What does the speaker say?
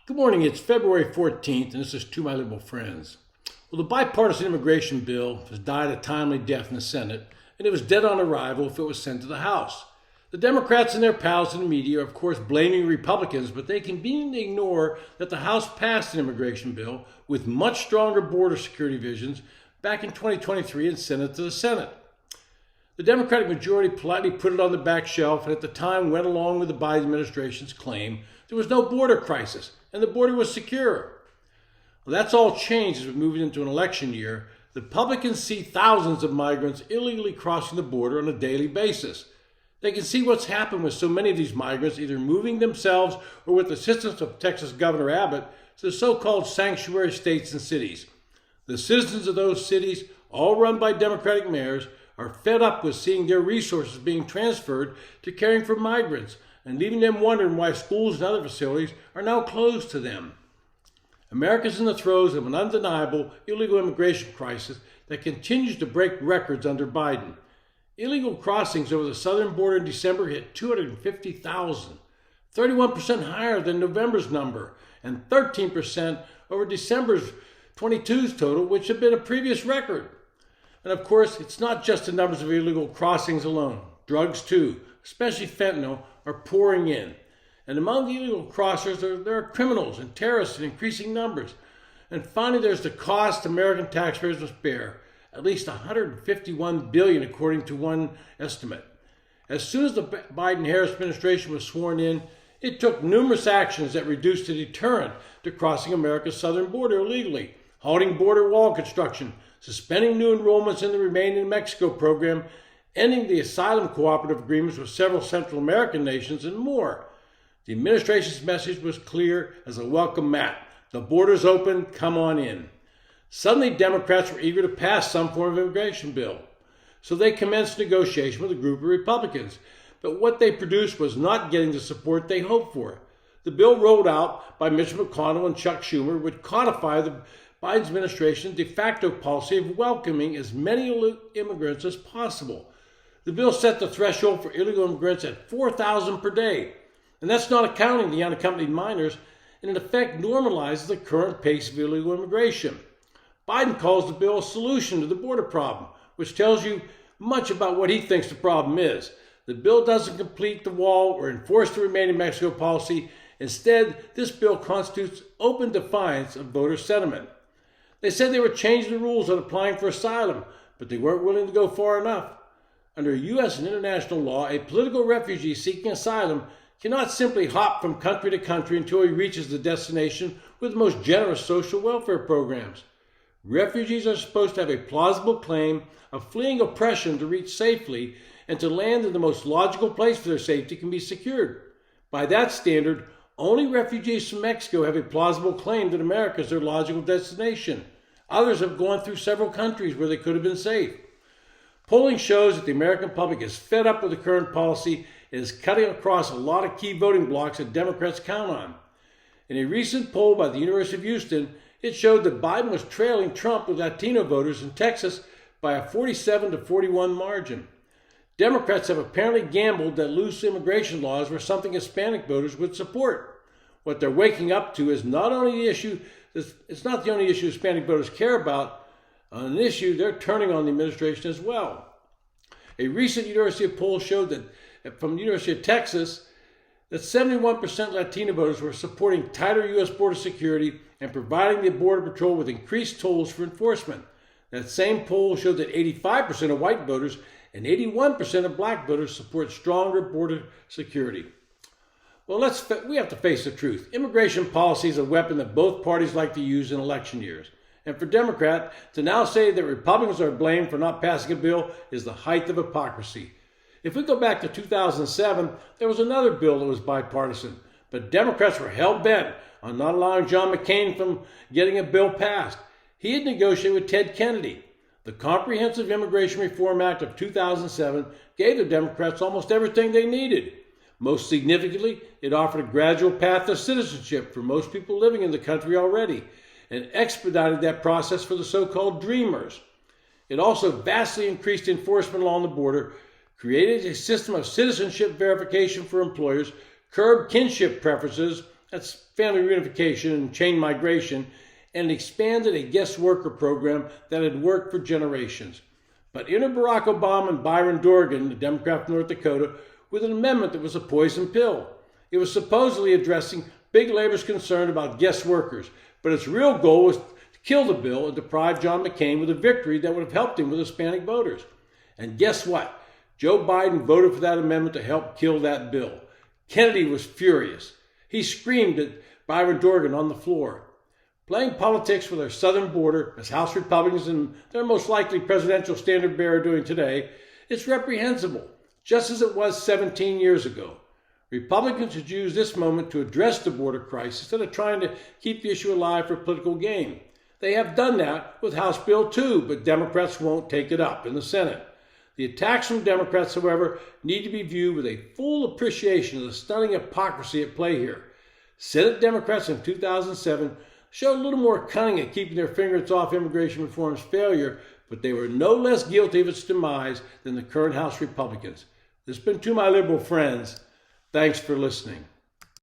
Good morning, it's February 14th, and this is To My Liberal Friends. Well, the bipartisan immigration bill has died a timely death in the Senate, and it was dead on arrival if it was sent to the House. The Democrats and their pals in the media are, of course, blaming Republicans, but they conveniently ignore that the House passed an immigration bill with much stronger border security visions back in 2023 and sent it to the Senate. The Democratic majority politely put it on the back shelf and at the time went along with the Biden administration's claim there was no border crisis and the border was secure. Well, that's all changed as we move into an election year. The Republicans see thousands of migrants illegally crossing the border on a daily basis. They can see what's happened with so many of these migrants either moving themselves or with the assistance of Texas Governor Abbott to the so-called sanctuary states and cities. The citizens of those cities, all run by Democratic mayors, are fed up with seeing their resources being transferred to caring for migrants and leaving them wondering why schools and other facilities are now closed to them. America's in the throes of an undeniable illegal immigration crisis that continues to break records under Biden. Illegal crossings over the southern border in December hit 250,000, 31% higher than November's number, and 13% over December's 22's total, which had been a previous record. And of course, it's not just the numbers of illegal crossings alone. Drugs too, especially fentanyl, are pouring in. And among the illegal crossers, there are criminals and terrorists in increasing numbers. And finally, there's the cost American taxpayers must bear, at least $151 billion according to one estimate. As soon as the Biden-Harris administration was sworn in, it took numerous actions that reduced the deterrent to crossing America's southern border illegally, halting border wall construction, suspending new enrollments in the Remain in Mexico program, ending the asylum cooperative agreements with several Central American nations, and more. The administration's message was clear as a welcome mat. The border's open, come on in. Suddenly, Democrats were eager to pass some form of immigration bill. So they commenced negotiation with a group of Republicans. But what they produced was not getting the support they hoped for. The bill rolled out by Mitch McConnell and Chuck Schumer would codify the Biden's administration's de facto policy of welcoming as many immigrants as possible. The bill set the threshold for illegal immigrants at 4,000 per day. And that's not accounting the unaccompanied minors, and in effect normalizes the current pace of illegal immigration. Biden calls the bill a solution to the border problem, which tells you much about what he thinks the problem is. The bill doesn't complete the wall or enforce the Remain in Mexico policy. Instead, this bill constitutes open defiance of voter sentiment. They said they were changing the rules on applying for asylum, but they weren't willing to go far enough. Under U.S. and international law, a political refugee seeking asylum cannot simply hop from country to country until he reaches the destination with the most generous social welfare programs. Refugees are supposed to have a plausible claim of fleeing oppression to reach safely and to land in the most logical place for their safety can be secured. By that standard, only refugees from Mexico have a plausible claim that America is their logical destination. Others have gone through several countries where they could have been safe. Polling shows that the American public is fed up with the current policy and is cutting across a lot of key voting blocks that Democrats count on. In a recent poll by the University of Houston, it showed that Biden was trailing Trump with Latino voters in Texas by a 47-41 margin. Democrats have apparently gambled that loose immigration laws were something Hispanic voters would support. What they're waking up to is not only the issue, it's not the only issue Hispanic voters care about, an issue they're turning on the administration as well. A recent University of poll showed that from the University of Texas, that 71% Latino voters were supporting tighter U.S. border security and providing the Border Patrol with increased tools for enforcement. That same poll showed that 85% of white voters and 81% of black voters support stronger border security. Well, we have to face the truth. Immigration policy is a weapon that both parties like to use in election years. And for Democrats to now say that Republicans are blamed for not passing a bill is the height of hypocrisy. If we go back to 2007, there was another bill that was bipartisan, but Democrats were hell-bent on not allowing John McCain from getting a bill passed. He had negotiated with Ted Kennedy. The Comprehensive Immigration Reform Act of 2007 gave the Democrats almost everything they needed. Most significantly, it offered a gradual path to citizenship for most people living in the country already, and expedited that process for the so-called Dreamers. It also vastly increased enforcement along the border, created a system of citizenship verification for employers, curbed kinship preferences, That's family reunification and chain migration, and expanded a guest worker program that had worked for generations. But enter Barack Obama and Byron Dorgan, the Democrat from North Dakota, with an amendment that was a poison pill. It was supposedly addressing big labor's concern about guest workers, but its real goal was to kill the bill and deprive John McCain with a victory that would have helped him with Hispanic voters. And guess what? Joe Biden voted for that amendment to help kill that bill. Kennedy was furious. He screamed at Byron Dorgan on the floor. Playing politics with our southern border, as House Republicans and their most likely presidential standard bearer are doing today, it's reprehensible, just as it was 17 years ago. Republicans should use this moment to address the border crisis instead of trying to keep the issue alive for political gain. They have done that with House Bill 2, but Democrats won't take it up in the Senate. The attacks from Democrats, however, need to be viewed with a full appreciation of the stunning hypocrisy at play here. Senate Democrats in 2007 showed a little more cunning at keeping their fingers off immigration reform's failure, but they were no less guilty of its demise than the current House Republicans. This has been To My Liberal Friends. Thanks for listening.